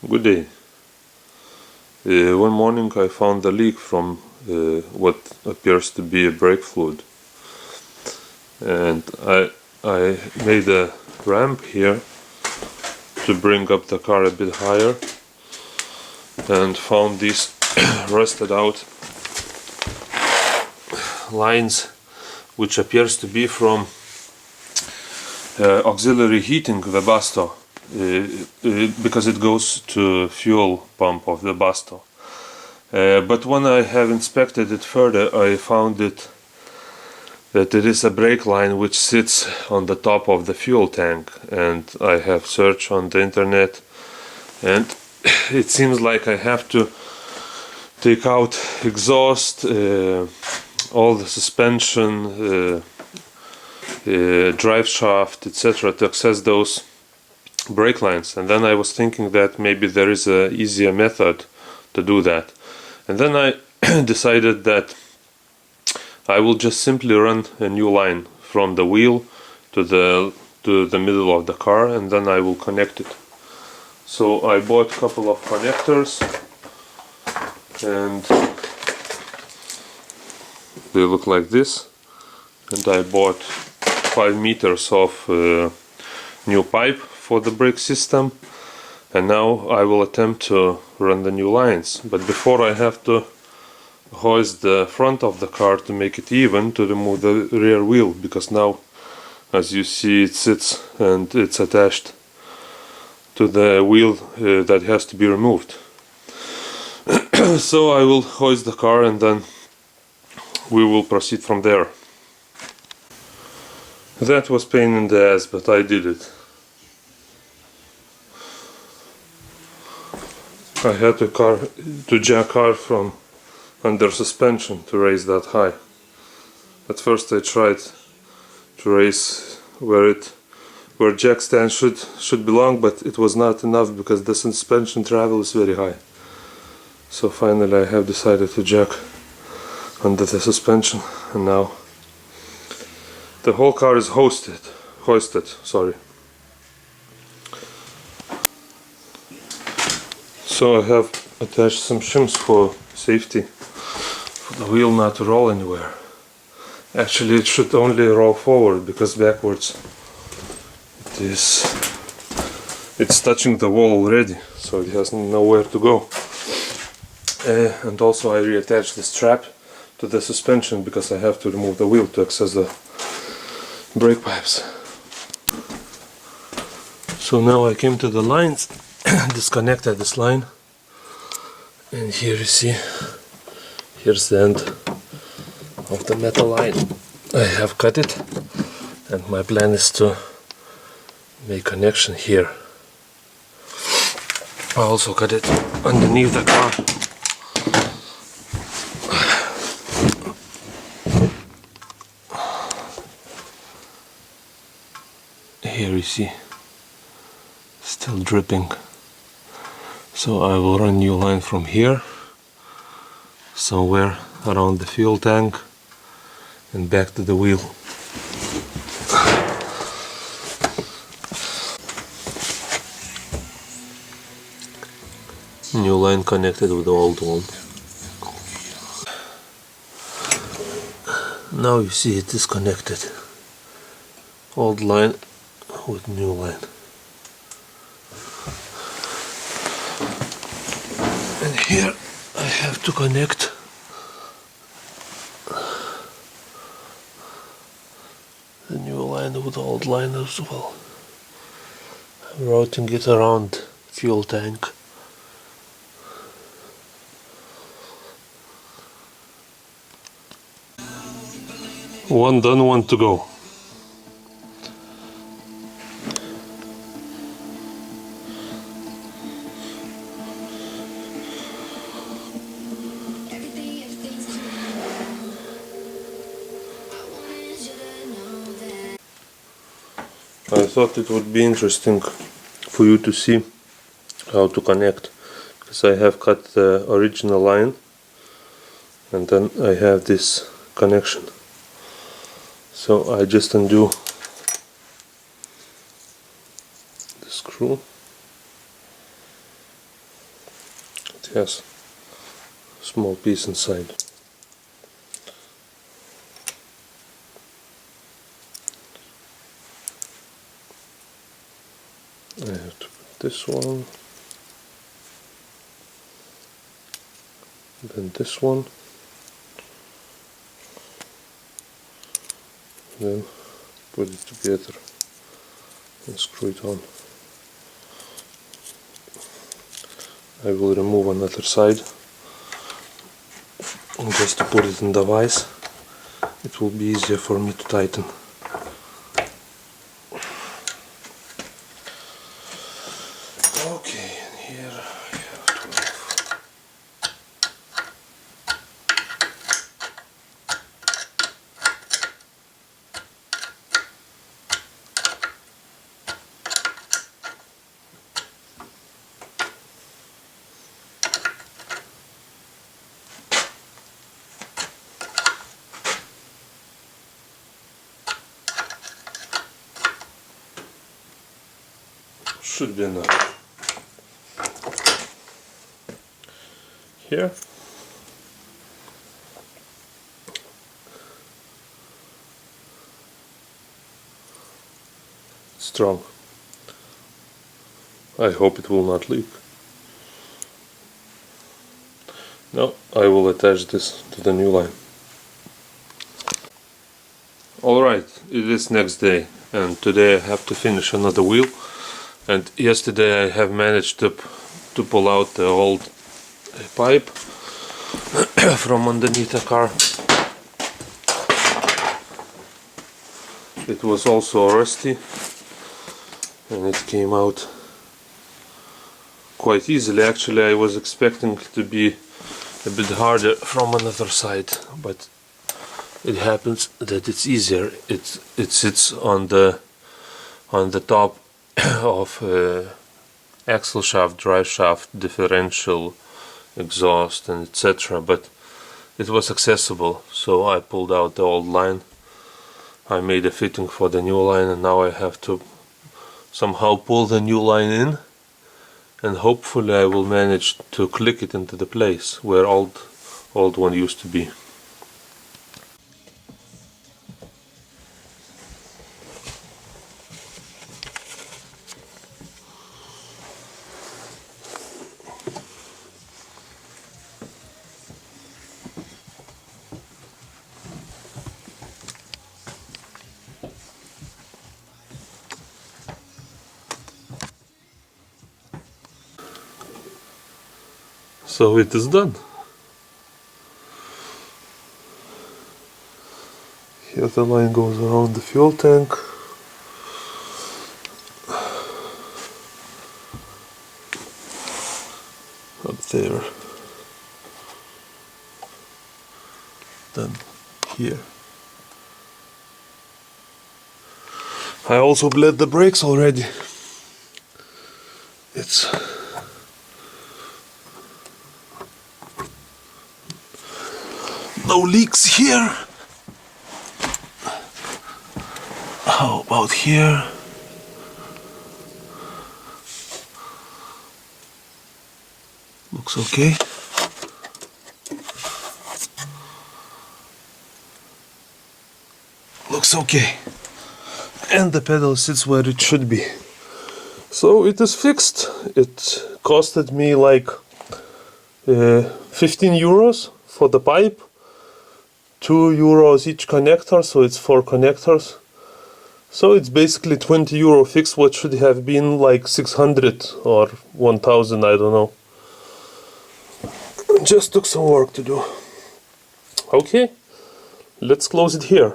Good day. One morning I found a leak from what appears to be a brake fluid, and I made a ramp here to bring up the car a bit higher, and found these rusted out lines, which appears to be from auxiliary heating Webasto. Because it goes to fuel pump of the Basto. But when I have inspected it further, I found that it is a brake line which sits on the top of the fuel tank, and I have searched on the internet, and it seems like I have to take out exhaust, all the suspension, drive shaft, etc. to access those brake lines. And then I was thinking that maybe there is a easier method to do that, and then I decided that I will just simply run a new line from the wheel to the middle of the car, and then I will connect it. So I bought a couple of connectors, and they look like this, and I bought 5 meters of new pipe for the brake system, and now I will attempt to run the new lines. But before, I have to hoist the front of the car to make it even, to remove the rear wheel, because now, as you see, it sits and it's attached to the wheel that has to be removed. So I will hoist the car, and then we will proceed from there. That was pain in the ass, but I did it. I had to jack car from under suspension to raise that high. At first I tried to raise where jack stand should belong, but it was not enough because the suspension travel is very high. So finally I have decided to jack under the suspension, and now the whole car is hoisted. Sorry. So I have attached some shims for safety, for the wheel not to roll anywhere. Actually, it should only roll forward, because backwards it's touching the wall already, so it has nowhere to go. And also I reattached the strap to the suspension, because I have to remove the wheel to access the brake pipes. So now I came to the lines, disconnected this line, and here you see, here's the end of the metal line. I have cut it, and my plan is to make connection here. I also cut it underneath the car. Here you see, still dripping. So I will run new line from here, somewhere around the fuel tank, and back to the wheel. New line connected with the old one. Now you see it is connected. Old line with new line. And here I have to connect the new line with the old line as well. I'm routing it around fuel tank. One done, one to go. I thought it would be interesting for you to see how to connect, because I have cut the original line, and then I have this connection. So I just undo the screw, has a small piece inside. I have to put this one, then this one, then put it together and screw it on. I will remove another side just to put it in the vise. It will be easier for me to tighten. Okay, and here I have 12. Should be enough. Here strong. I hope it will not leak. Now I will attach this to the new line. Alright, it is next day and today I have to finish another wheel. And yesterday I have managed to pull out the old pipe from underneath the car. It was also rusty and it came out quite easily. Actually I was expecting it to be a bit harder from another side, but it happens that it's easier. It sits on the top of axle shaft, drive shaft, differential, exhaust, and etc. But it was accessible, so I pulled out the old line. I made a fitting for the new line, and now I have to somehow pull the new line in, and hopefully I will manage to click it into the place where old one used to be. So it is done. Here the line goes around the fuel tank. Up there. Then here. I also bled the brakes already. It's no leaks here. How about here? Looks okay. Looks okay. And the pedal sits where it should be. So it is fixed. It costed me like 15 euros for the pipe. 2 euros each connector, so it's 4 connectors. So it's basically 20 euro fix, what should have been like 600 or 1000, I don't know. Just took some work to do. Okay, let's close it here.